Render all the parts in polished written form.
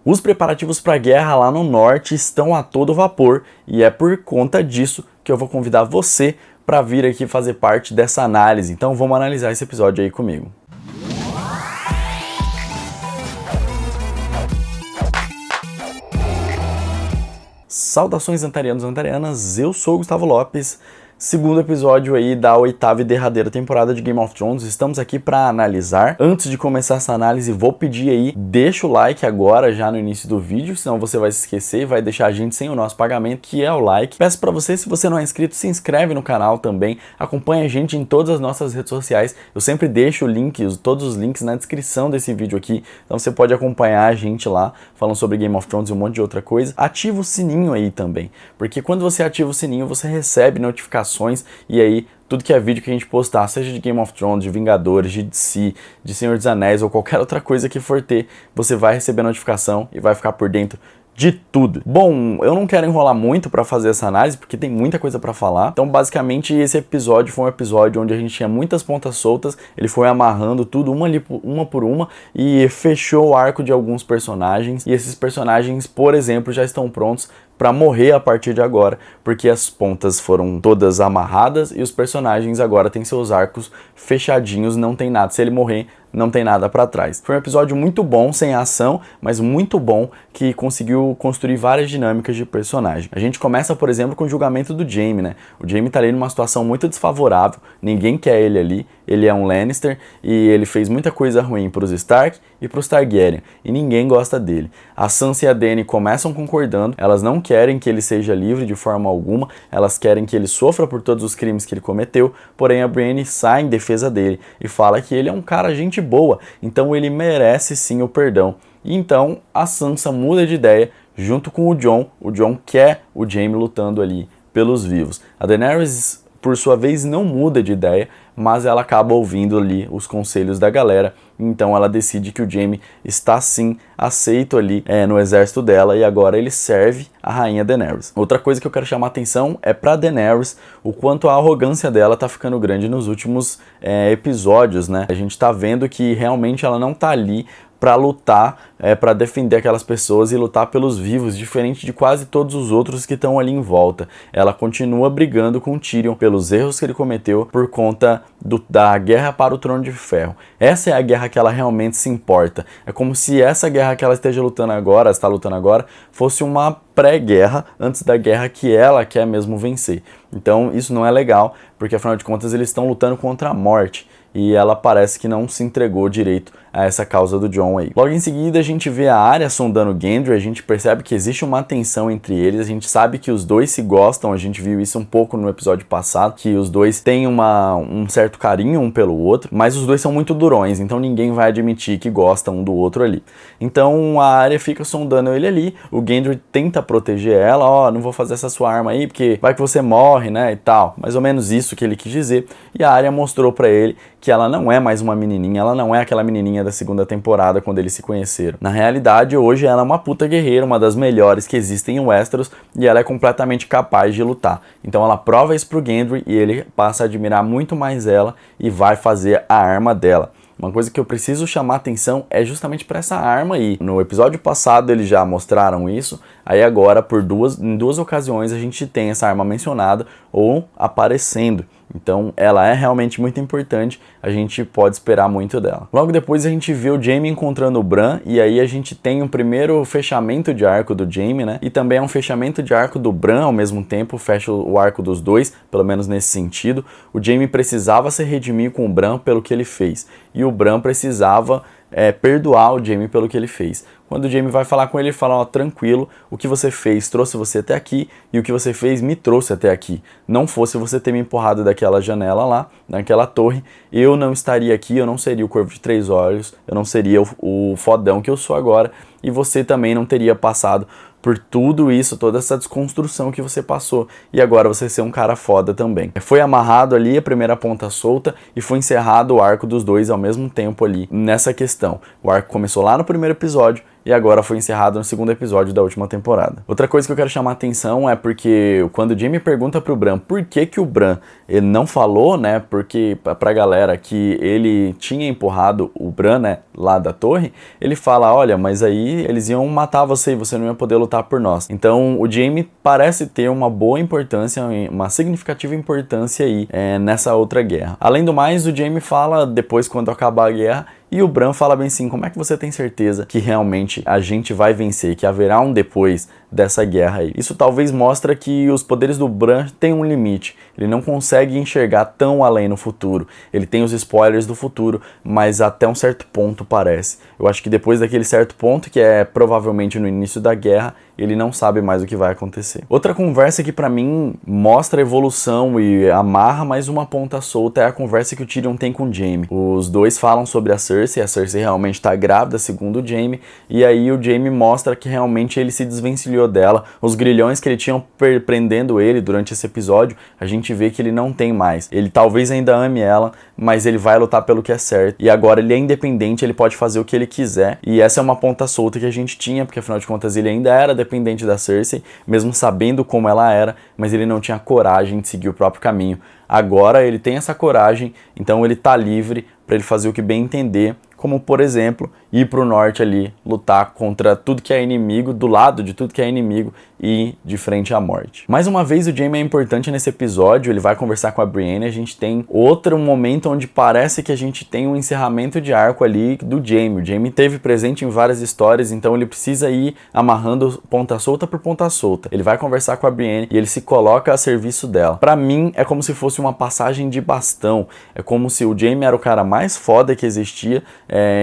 Os preparativos para a guerra lá no norte estão a todo vapor e é por conta disso que eu vou convidar você para vir aqui fazer parte dessa análise. Então vamos analisar esse episódio aí comigo. Saudações antarianos e antarianas, eu sou o Gustavo Lopes. Segundo episódio aí da 8ª e derradeira temporada de Game of Thrones, estamos aqui para analisar. Antes de começar essa análise, vou pedir aí, deixa o like agora já no início do vídeo, senão você vai se esquecer e vai deixar a gente sem o nosso pagamento, que é o like. Peço para você, se você não é inscrito, se inscreve no canal também, acompanha a gente em todas as nossas redes sociais. Eu sempre deixo o link, todos os links na descrição desse vídeo aqui, então você pode acompanhar a gente lá, falando sobre Game of Thrones e um monte de outra coisa. Ativa o sininho aí também, porque quando você ativa o sininho, você recebe notificações e aí tudo que é vídeo que a gente postar, seja de Game of Thrones, de Vingadores, de DC, de Senhor dos Anéis ou qualquer outra coisa que for ter, você vai receber a notificação e vai ficar por dentro de tudo. Bom, eu não quero enrolar muito para fazer essa análise, porque tem muita coisa para falar. Então, basicamente, esse episódio foi um episódio onde a gente tinha muitas pontas soltas, ele foi amarrando tudo, uma por uma, e fechou o arco de alguns personagens. E esses personagens, por exemplo, já estão prontos para morrer a partir de agora, porque as pontas foram todas amarradas e os personagens agora têm seus arcos fechadinhos, não tem nada. Se ele morrer, não tem nada para trás. Foi um episódio muito bom, sem ação, mas muito bom, que conseguiu construir várias dinâmicas de personagem. A gente começa, por exemplo, com o julgamento do Jaime, né? O Jaime tá ali numa situação muito desfavorável, ninguém quer ele ali, ele é um Lannister e ele fez muita coisa ruim pros Stark e pros Targaryen, e ninguém gosta dele. A Sansa e a Dany começam concordando, elas não querem que ele seja livre de forma alguma, elas querem que ele sofra por todos os crimes que ele cometeu, porém a Brienne sai em defesa dele e fala que ele é um cara gente boa, então ele merece sim o perdão. E então a Sansa muda de ideia junto com o Jon quer o Jaime lutando ali pelos vivos. A Daenerys, por sua vez, não muda de ideia, mas ela acaba ouvindo ali os conselhos da galera, então ela decide que o Jaime está sim aceito ali no exército dela e agora ele serve a rainha Daenerys. Outra coisa que eu quero chamar a atenção é pra Daenerys, o quanto a arrogância dela tá ficando grande nos últimos episódios, né? A gente tá vendo que realmente ela não tá ali para lutar, para defender aquelas pessoas e lutar pelos vivos, diferente de quase todos os outros que estão ali em volta. Ela continua brigando com Tyrion pelos erros que ele cometeu por conta da guerra para o Trono de Ferro. Essa é a guerra que ela realmente se importa. É como se essa guerra que ela está lutando agora, fosse uma pré-guerra antes da guerra que ela quer mesmo vencer. Então isso não é legal, porque afinal de contas eles estão lutando contra a morte. E ela parece que não se entregou direito a essa causa do Jon aí. Logo em seguida a gente vê a Arya sondando Gendry, a gente percebe que existe uma tensão entre eles, a gente sabe que os dois se gostam, a gente viu isso um pouco no episódio passado, que os dois têm um certo carinho um pelo outro, mas os dois são muito durões, então ninguém vai admitir que gosta um do outro ali. Então a Arya fica sondando ele ali, o Gendry tenta proteger ela, não vou fazer essa sua arma aí, porque vai que você morre, né, e tal. Mais ou menos isso que ele quis dizer, e a Arya mostrou pra ele que ela não é mais uma menininha, ela não é aquela menininha da segunda temporada quando eles se conheceram. Na realidade, hoje ela é uma puta guerreira, uma das melhores que existem em Westeros, e ela é completamente capaz de lutar. Então ela prova isso pro Gendry e ele passa a admirar muito mais ela e vai fazer a arma dela. Uma coisa que eu preciso chamar atenção é justamente para essa arma aí. No episódio passado eles já mostraram isso, aí agora em duas ocasiões a gente tem essa arma mencionada ou aparecendo. Então ela é realmente muito importante, a gente pode esperar muito dela. Logo depois a gente vê o Jaime encontrando o Bran, e aí a gente tem um primeiro fechamento de arco do Jaime, né? E também é um fechamento de arco do Bran ao mesmo tempo, fecha o arco dos dois, pelo menos nesse sentido. O Jaime precisava se redimir com o Bran pelo que ele fez, e o Bran precisava perdoar o Jaime pelo que ele fez. Quando o Jaime vai falar com ele, ele fala, tranquilo, o que você fez trouxe você até aqui, e o que você fez me trouxe até aqui. Não fosse você ter me empurrado daquela janela lá, naquela torre, eu não estaria aqui, eu não seria o Corvo de Três Olhos, eu não seria o fodão que eu sou agora, e você também não teria passado por tudo isso, toda essa desconstrução que você passou, e agora você ser um cara foda também. Foi amarrado ali a primeira ponta solta e foi encerrado o arco dos dois ao mesmo tempo ali nessa questão. O arco começou lá no primeiro episódio e agora foi encerrado no segundo episódio da última temporada. Outra coisa que eu quero chamar a atenção é porque quando o Jaime pergunta pro Bran por que o Bran ele não falou, né, porque pra galera que ele tinha empurrado o Bran, né, lá da torre, ele fala, olha, mas aí eles iam matar você e você não ia poder lutar por nós. Então o Jaime parece ter uma boa importância, uma significativa importância aí nessa outra guerra. Além do mais, o Jaime fala depois, quando acabar a guerra, e o Bran fala bem assim, como é que você tem certeza que realmente a gente vai vencer, que haverá um depois dessa guerra aí? Isso talvez mostra que os poderes do Bran têm um limite, ele não consegue enxergar tão além no futuro, ele tem os spoilers do futuro, mas até um certo ponto parece. Eu acho que depois daquele certo ponto, que é provavelmente no início da guerra, ele não sabe mais o que vai acontecer. Outra conversa que pra mim mostra a evolução e amarra mais uma ponta solta é a conversa que o Tyrion tem com o Jaime. Os dois falam sobre a Cersei realmente tá grávida, segundo o Jaime, e aí o Jaime mostra que realmente ele se desvencilhou dela. Os grilhões que ele tinha prendendo ele durante esse episódio, a gente vê que ele não tem mais. Ele talvez ainda ame ela, mas ele vai lutar pelo que é certo, e agora ele é independente, ele pode fazer o que ele quiser, e essa é uma ponta solta que a gente tinha, porque afinal de contas ele ainda era dependente da Cersei, mesmo sabendo como ela era, mas ele não tinha coragem de seguir o próprio caminho. Agora ele tem essa coragem, então ele tá livre para ele fazer o que bem entender, como por exemplo, ir pro norte ali, lutar contra tudo que é inimigo, do lado de tudo que é inimigo e de frente à morte. Mais uma vez o Jaime é importante nesse episódio, ele vai conversar com a Brienne, a gente tem outro momento onde parece que a gente tem um encerramento de arco ali do Jaime. O Jaime teve presente em várias histórias, então ele precisa ir amarrando ponta solta por ponta solta. Ele vai conversar com a Brienne e ele se coloca a serviço dela. Pra mim é como se fosse uma passagem de bastão, é como se o Jaime era o cara mais foda que existia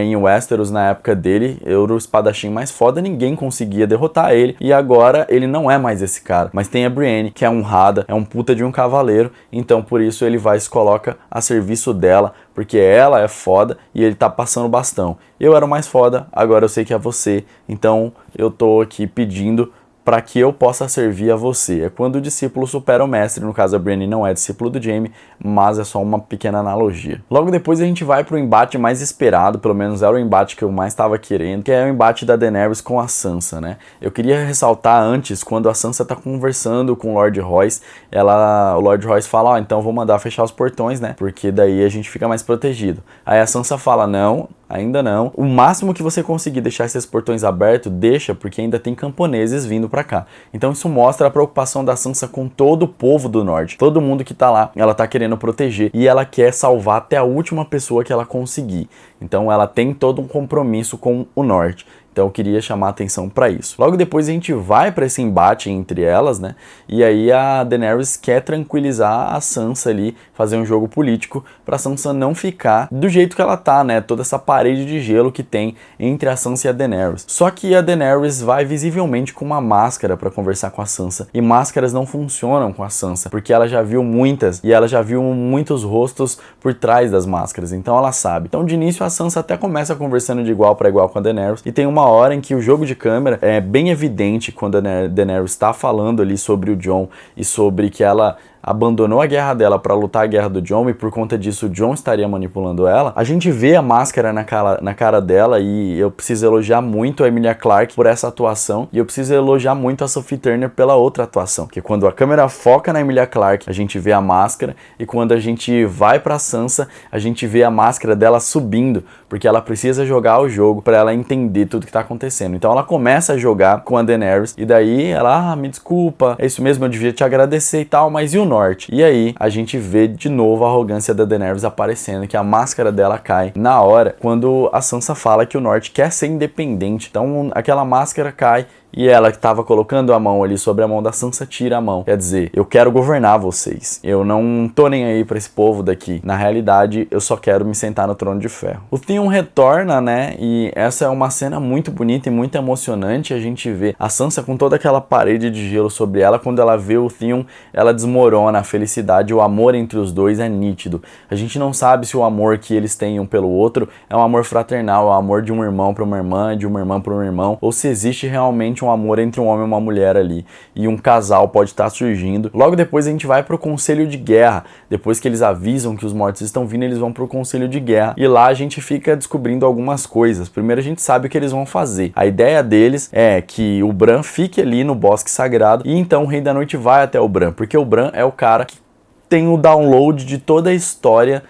em Westeros na época dele, era o espadachim mais foda, ninguém conseguia derrotar ele, e agora ele não é mais esse cara, mas tem a Brienne, que é honrada, é um puta de um cavaleiro, então por isso ele vai e se coloca a serviço dela, porque ela é foda e ele tá passando o bastão. Eu era o mais foda, agora eu sei que é você, então eu tô aqui pedindo para que eu possa servir a você. É quando o discípulo supera o mestre, no caso a Brienne não é discípulo do Jaime, mas é só uma pequena analogia. Logo depois a gente vai pro embate mais esperado, pelo menos era o embate que eu mais estava querendo, que é o embate da Daenerys com a Sansa, né? Eu queria ressaltar antes, quando a Sansa tá conversando com o Lord Royce, o Lord Royce fala, ó, então vou mandar fechar os portões, né? Porque daí a gente fica mais protegido. Aí a Sansa fala, não, ainda não. O máximo que você conseguir deixar esses portões abertos, deixa, porque ainda tem camponeses vindo pra cá. Então isso mostra a preocupação da Sansa com todo o povo do norte. Todo mundo que tá lá, ela tá querendo proteger e ela quer salvar até a última pessoa que ela conseguir. Então ela tem todo um compromisso com o norte. Então eu queria chamar a atenção para isso. Logo depois a gente vai para esse embate entre elas, né? E aí a Daenerys quer tranquilizar a Sansa ali, fazer um jogo político para Sansa não ficar do jeito que ela tá, né? Toda essa parede de gelo que tem entre a Sansa e a Daenerys. Só que a Daenerys vai visivelmente com uma máscara para conversar com a Sansa. E máscaras não funcionam com a Sansa, porque ela já viu muitas e ela já viu muitos rostos por trás das máscaras. Então ela sabe. Então de início a Sansa até começa conversando de igual para igual com a Daenerys e tem uma hora em que o jogo de câmera é bem evidente quando a Daenerys está falando ali sobre o Jon e sobre que ela abandonou a guerra dela para lutar a guerra do Jon e por conta disso o Jon estaria manipulando ela, a gente vê a máscara na cara dela e eu preciso elogiar muito a Emilia Clarke por essa atuação e eu preciso elogiar muito a Sophie Turner pela outra atuação, porque quando a câmera foca na Emilia Clarke, a gente vê a máscara e quando a gente vai pra Sansa, a gente vê a máscara dela subindo, porque ela precisa jogar o jogo para ela entender tudo que tá acontecendo. Então ela começa a jogar com a Daenerys e daí ela, me desculpa, é isso mesmo, eu devia te agradecer e tal, mas e o norte? E aí a gente vê de novo a arrogância da Daenerys aparecendo, que a máscara dela cai na hora quando a Sansa fala que o norte quer ser independente. Então aquela máscara cai e ela que estava colocando a mão ali sobre a mão da Sansa tira a mão. Quer dizer, eu quero governar vocês. Eu não tô nem aí pra esse povo daqui. Na realidade, eu só quero me sentar no trono de ferro. O Theon retorna, né? E essa é uma cena muito bonita e muito emocionante. A gente vê a Sansa com toda aquela parede de gelo sobre ela. Quando ela vê o Theon, ela desmorona. A felicidade, o amor entre os dois é nítido. A gente não sabe se o amor que eles têm um pelo outro é um amor fraternal, é o amor de um irmão pra uma irmã, de uma irmã pra um irmão, ou se existe realmente um amor entre um homem e uma mulher ali, e um casal pode estar surgindo. Logo depois a gente vai pro Conselho de Guerra, depois que eles avisam que os mortos estão vindo, eles vão pro Conselho de Guerra, e lá a gente fica descobrindo algumas coisas. Primeiro a gente sabe o que eles vão fazer. A ideia deles é que o Bran fique ali no Bosque Sagrado, e então o Rei da Noite vai até o Bran, porque o Bran é o cara que tem o download de toda a história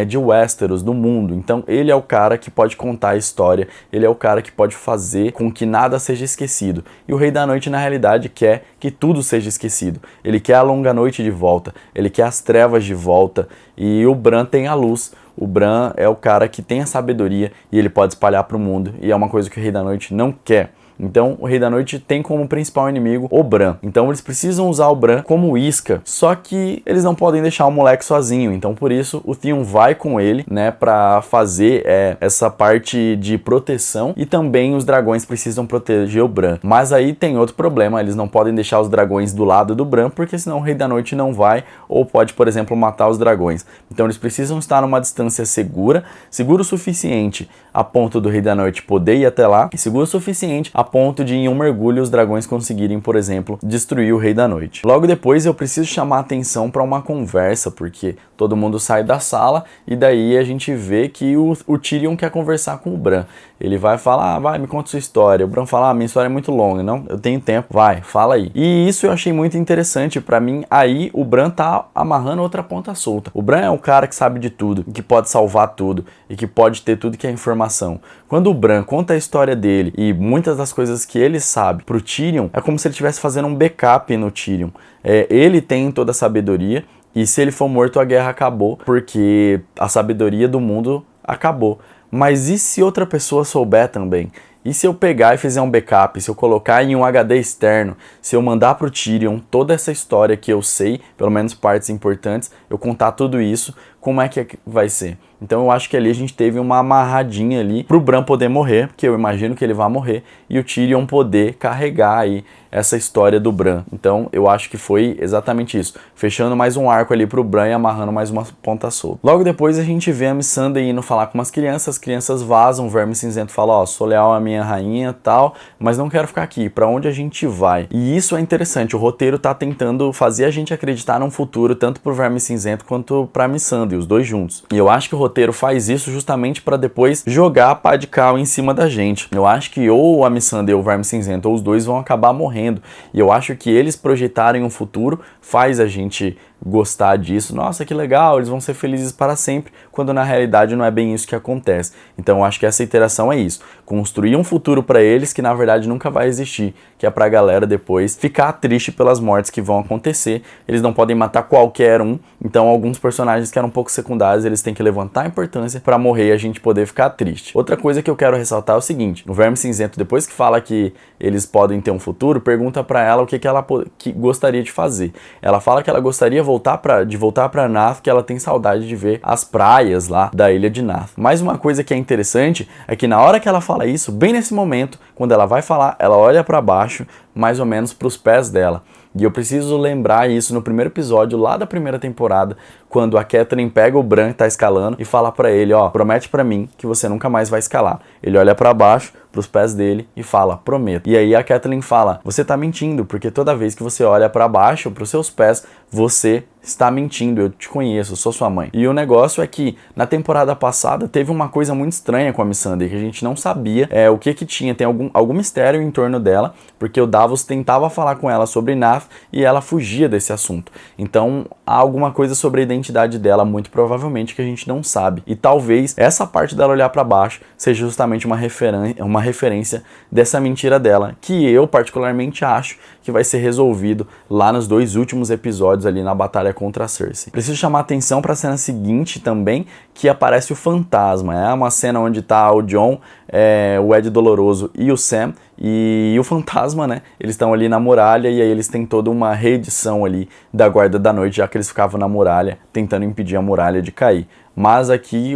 de Westeros, do mundo. Então ele é o cara que pode contar a história, ele é o cara que pode fazer com que nada seja esquecido. E o Rei da Noite, na realidade, quer que tudo seja esquecido. Ele quer a longa noite de volta, ele quer as trevas de volta, e o Bran tem a luz. O Bran é o cara que tem a sabedoria e ele pode espalhar para o mundo, e é uma coisa que o Rei da Noite não quer. Então o Rei da Noite tem como principal inimigo o Bran. Então eles precisam usar o Bran como isca, só que eles não podem deixar o moleque sozinho. Então por isso o Theon vai com ele, né, pra fazer essa parte de proteção, e também os dragões precisam proteger o Bran. Mas aí tem outro problema, eles não podem deixar os dragões do lado do Bran, porque senão o Rei da Noite não vai, ou pode, por exemplo, matar os dragões. Então eles precisam estar numa distância segura o suficiente a ponto do Rei da Noite poder ir até lá, e seguro o suficiente a ponto de em um mergulho os dragões conseguirem, por exemplo, destruir o Rei da Noite. Logo depois eu preciso chamar a atenção para uma conversa, porque todo mundo sai da sala e daí a gente vê que o Tyrion quer conversar com o Bran. Ele vai falar, vai, me conta sua história. O Bran fala, minha história é muito longa. Não, eu tenho tempo, vai, fala aí. E isso eu achei muito interessante pra mim. Aí o Bran tá amarrando outra ponta solta. O Bran é um cara que sabe de tudo, que pode salvar tudo e que pode ter tudo que é informação. Quando o Bran conta a história dele e muitas das coisas que ele sabe pro Tyrion, é como se ele estivesse fazendo um backup no Tyrion. Ele tem toda a sabedoria, e se ele for morto, a guerra acabou, porque a sabedoria do mundo acabou. Mas e se outra pessoa souber também? E se eu pegar e fizer um backup, se eu colocar em um HD externo, se eu mandar pro Tyrion toda essa história que eu sei, pelo menos partes importantes, eu contar tudo isso, como é que vai ser? Então eu acho que ali a gente teve uma amarradinha ali pro Bran poder morrer, porque eu imagino que ele vai morrer, e o Tyrion poder carregar aí essa história do Bran. Então eu acho que foi exatamente isso, fechando mais um arco ali pro Bran e amarrando mais uma ponta solta. Logo depois a gente vê a Missandei indo falar com umas crianças, as crianças vazam, o Verme Cinzento fala, ó, sou leal à minha rainha e tal, mas não quero ficar aqui, pra onde a gente vai? E isso é interessante, o roteiro tá tentando fazer a gente acreditar num futuro, tanto pro Verme Cinzento quanto pra Missandei, os dois juntos. E eu acho que o roteiro faz isso justamente pra depois jogar a pá de cal em cima da gente. Eu acho que ou a Missandei ou o Verme Cinzento, ou os dois vão acabar morrendo. E eu acho que eles projetarem um futuro faz a gente gostar disso. Nossa, que legal, eles vão ser felizes para sempre, quando na realidade não é bem isso que acontece. Então eu acho que essa iteração é isso, construir um futuro para eles que na verdade nunca vai existir, que é pra galera depois ficar triste pelas mortes que vão acontecer. Eles não podem matar qualquer um, então alguns personagens que eram um pouco secundários, eles têm que levantar a importância para morrer e a gente poder ficar triste. Outra coisa que eu quero ressaltar é o seguinte, o Verme Cinzento, depois que fala que eles podem ter um futuro, pergunta para ela o que ela gostaria de fazer. Ela fala que ela gostaria de voltar para Naath, que ela tem saudade de ver as praias lá da ilha de Naath. Mas uma coisa que é interessante é que na hora que ela fala isso, bem nesse momento, quando ela vai falar, ela olha para baixo, mais ou menos para os pés dela. E eu preciso lembrar isso no primeiro episódio lá da primeira temporada, quando a Catelyn pega o Bran que tá escalando e fala pra ele, ó, promete pra mim que você nunca mais vai escalar. Ele olha pra baixo, pros pés dele e fala, prometo. E aí a Catelyn fala, você tá mentindo, porque toda vez que você olha pra baixo, pros seus pés, você está mentindo, eu te conheço, eu sou sua mãe. E o negócio é que na temporada passada teve uma coisa muito estranha com a Missandei, que a gente não sabia o que tinha, tem algum mistério em torno dela, porque o Davos tentava falar com ela sobre Naath e ela fugia desse assunto. Então há alguma coisa sobre a identidade dela, muito provavelmente, que a gente não sabe. E talvez essa parte dela olhar para baixo seja justamente uma referência dessa mentira dela, que eu particularmente acho que vai ser resolvido lá nos 2 últimos episódios ali na batalha contra a Cersei. Preciso chamar atenção para a cena seguinte também, que aparece o fantasma. É uma cena onde tá o Jon, o Ed Doloroso e o Sam, e o fantasma, né? Eles estão ali na muralha e aí eles têm toda uma reedição ali da Guarda da Noite, já que eles ficavam na muralha tentando impedir a muralha de cair. Mas aqui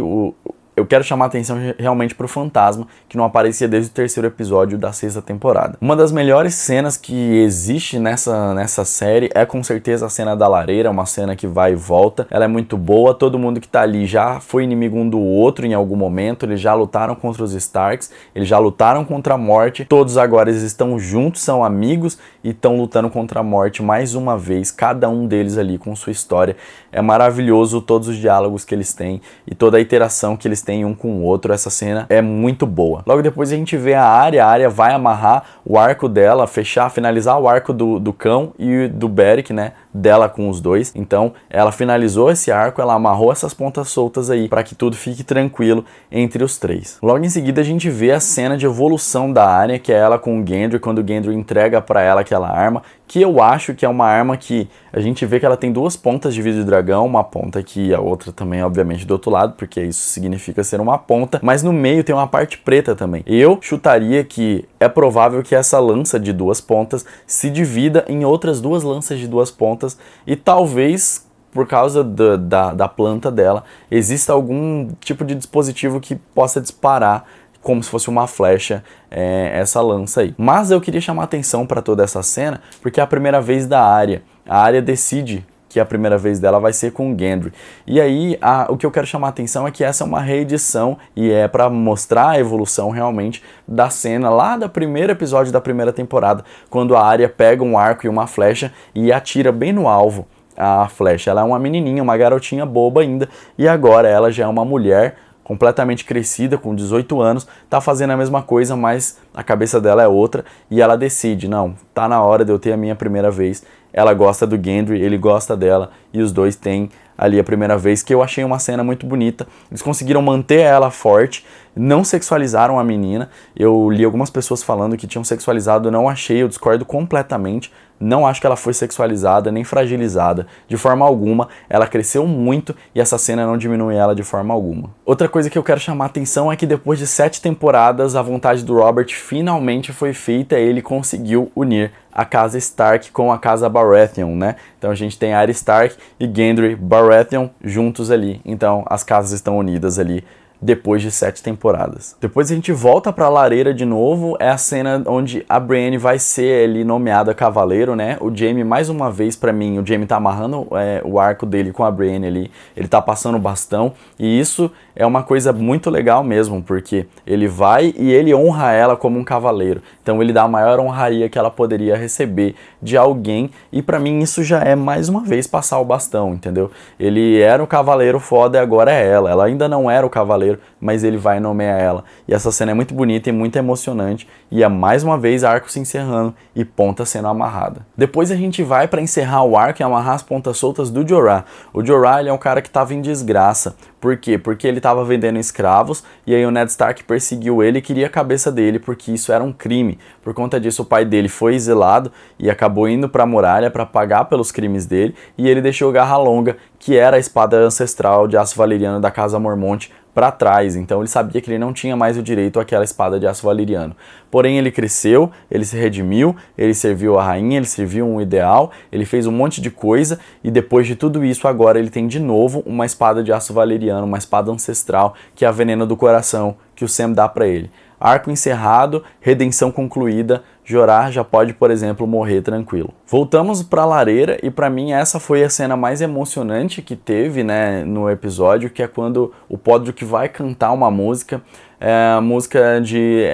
eu quero chamar a atenção realmente pro fantasma, que não aparecia desde o terceiro episódio da sexta temporada. Uma das melhores cenas que existe nessa série é com certeza a cena da lareira, uma cena que vai e volta. Ela é muito boa, todo mundo que tá ali já foi inimigo um do outro em algum momento, eles já lutaram contra os Starks, eles já lutaram contra a morte, todos agora eles estão juntos, são amigos e estão lutando contra a morte mais uma vez, cada um deles ali com sua história. É maravilhoso todos os diálogos que eles têm e toda a interação que eles tem um com o outro. Essa cena é muito boa. Logo depois a gente vê a Arya vai amarrar o arco dela, finalizar o arco do cão e do Beric, né, dela com os dois. Então ela finalizou esse arco, ela amarrou essas pontas soltas aí para que tudo fique tranquilo entre os três. Logo em seguida a gente vê a cena de evolução da Arya, que é ela com o Gendry, quando o Gendry entrega para ela aquela arma, que eu acho que é uma arma que a gente vê que ela tem duas pontas de vidro de dragão, uma ponta aqui e a outra também, obviamente, do outro lado, porque isso significa ser uma ponta, mas no meio tem uma parte preta também. Eu chutaria que é provável que essa lança de duas pontas se divida em outras duas lanças de duas pontas e talvez, por causa da planta dela, exista algum tipo de dispositivo que possa disparar como se fosse uma flecha, essa lança aí. Mas eu queria chamar atenção para toda essa cena, porque é a primeira vez da Arya. A Arya decide que a primeira vez dela vai ser com o Gendry. E aí, o que eu quero chamar atenção é que essa é uma reedição e é para mostrar a evolução realmente da cena lá do primeiro episódio da primeira temporada, quando a Arya pega um arco e uma flecha e atira bem no alvo a flecha. Ela é uma menininha, uma garotinha boba ainda, e agora ela já é uma mulher completamente crescida, com 18 anos, tá fazendo a mesma coisa, mas a cabeça dela é outra, e ela decide, não, tá na hora de eu ter a minha primeira vez. Ela gosta do Gendry, ele gosta dela, e os dois têm ali a primeira vez, que eu achei uma cena muito bonita. Eles conseguiram manter ela forte, não sexualizaram a menina. Eu li algumas pessoas falando que tinham sexualizado, eu não achei, eu discordo completamente. Não acho que ela foi sexualizada, nem fragilizada, de forma alguma. Ela cresceu muito e essa cena não diminui ela de forma alguma. Outra coisa que eu quero chamar a atenção é que depois de 7 temporadas, a vontade do Robert finalmente foi feita, ele conseguiu unir a casa Stark com a casa Baratheon, né? Então a gente tem Arya Stark e Gendry Baratheon juntos ali. Então as casas estão unidas ali depois de 7 temporadas. Depois a gente volta pra lareira de novo, é a cena onde a Brienne vai ser ali nomeada cavaleiro, né? O Jaime, mais uma vez pra mim, o Jaime tá amarrando o arco dele com a Brienne ali, ele tá passando o bastão, e isso é uma coisa muito legal mesmo, porque ele vai e ele honra ela como um cavaleiro, então ele dá a maior honraria que ela poderia receber de alguém, e pra mim isso já é mais uma vez passar o bastão, entendeu? Ele era o cavaleiro foda e agora é ela ainda não era o cavaleiro, mas ele vai nomear ela. E essa cena é muito bonita e muito emocionante. E é mais uma vez arco se encerrando e ponta sendo amarrada. Depois a gente vai para encerrar o arco e amarrar as pontas soltas do Jorah. O Jorah, ele é um cara que estava em desgraça. Por quê? Porque ele estava vendendo escravos e aí o Ned Stark perseguiu ele e queria a cabeça dele porque isso era um crime. Por conta disso o pai dele foi exilado e acabou indo para a muralha para pagar pelos crimes dele, e ele deixou Garra Longa, que era a espada ancestral de aço valeriano da Casa Mormont, para trás. Então ele sabia que ele não tinha mais o direito àquela espada de aço valeriano. Porém ele cresceu, ele se redimiu, ele serviu a rainha, ele serviu um ideal, ele fez um monte de coisa, e depois de tudo isso agora ele tem de novo uma espada de aço valeriano, uma espada ancestral, que é a veneno do coração, que o Sam dá para ele. Arco encerrado, redenção concluída, Jorah já pode, por exemplo, morrer tranquilo. Voltamos para a lareira e para mim essa foi a cena mais emocionante que teve, né, no episódio, que é quando o Podrick vai cantar uma música, a música de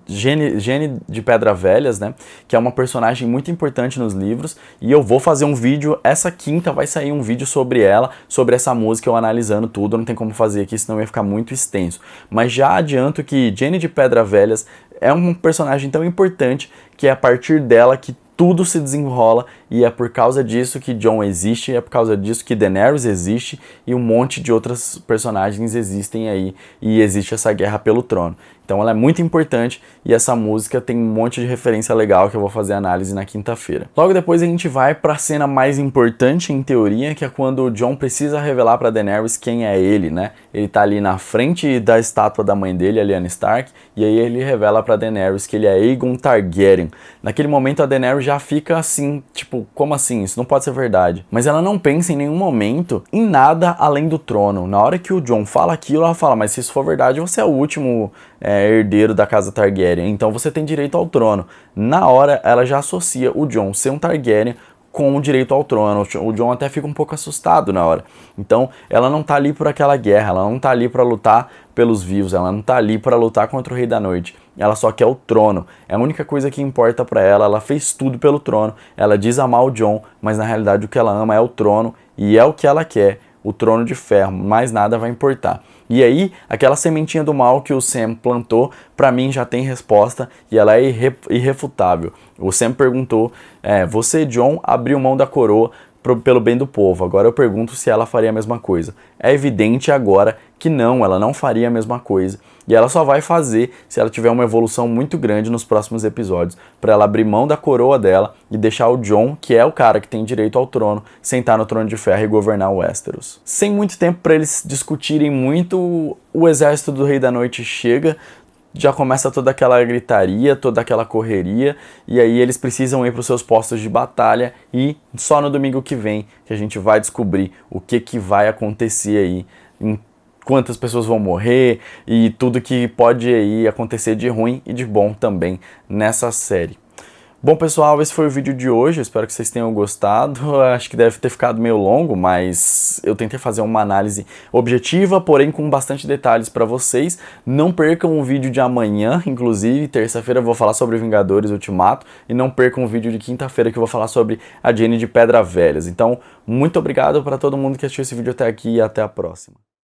Jenny de Pedra Velhas, né, que é uma personagem muito importante nos livros, e eu vou fazer um vídeo, essa quinta vai sair um vídeo sobre ela, sobre essa música, eu analisando tudo, não tem como fazer aqui, senão ia ficar muito extenso. Mas já adianto que Jenny de Pedra Velhas é um personagem tão importante que é a partir dela que tudo se desenrola, e é por causa disso que Jon existe, é por causa disso que Daenerys existe, e um monte de outros personagens existem aí, e existe essa guerra pelo trono. Então ela é muito importante e essa música tem um monte de referência legal que eu vou fazer análise na quinta-feira. Logo depois a gente vai para a cena mais importante em teoria, que é quando o Jon precisa revelar para Daenerys quem é ele, né? Ele tá ali na frente da estátua da mãe dele, a Lyanna Stark, e aí ele revela para Daenerys que ele é Aegon Targaryen. Naquele momento a Daenerys já fica assim, tipo, como assim? Isso não pode ser verdade. Mas ela não pensa em nenhum momento em nada além do trono. Na hora que o Jon fala aquilo, ela fala, mas se isso for verdade, você é o último herdeiro da casa Targaryen, então você tem direito ao trono. Na hora, ela já associa o Jon ser um Targaryen com o direito ao trono. O Jon até fica um pouco assustado na hora. Então, ela não tá ali por aquela guerra, ela não tá ali para lutar pelos vivos, ela não tá ali para lutar contra o Rei da Noite. Ela só quer o trono. É a única coisa que importa para ela. Ela fez tudo pelo trono. Ela diz amar o Jon, mas na realidade o que ela ama é o trono e é o que ela quer. O trono de ferro, mais nada vai importar. E aí, aquela sementinha do mal que o Sam plantou, pra mim já tem resposta e ela é irrefutável. O Sam perguntou, você, Jon, abriu mão da coroa pelo bem do povo. Agora eu pergunto se ela faria a mesma coisa. É evidente agora que não, ela não faria a mesma coisa. E ela só vai fazer se ela tiver uma evolução muito grande nos próximos episódios, para ela abrir mão da coroa dela e deixar o Jon, que é o cara que tem direito ao trono, sentar no trono de ferro e governar o Westeros. Sem muito tempo para eles discutirem muito, o exército do Rei da Noite chega, já começa toda aquela gritaria, toda aquela correria, e aí eles precisam ir para os seus postos de batalha, e só no domingo que vem que a gente vai descobrir o que vai acontecer aí, quantas pessoas vão morrer e tudo que pode aí acontecer de ruim e de bom também nessa série. Bom, pessoal, esse foi o vídeo de hoje, eu espero que vocês tenham gostado. Acho que deve ter ficado meio longo, mas eu tentei fazer uma análise objetiva, porém com bastante detalhes para vocês. Não percam o vídeo de amanhã, inclusive, terça-feira eu vou falar sobre Vingadores Ultimato, e não percam o vídeo de quinta-feira que eu vou falar sobre a Jaine de Pedra Velhas. Então, muito obrigado para todo mundo que assistiu esse vídeo até aqui e até a próxima.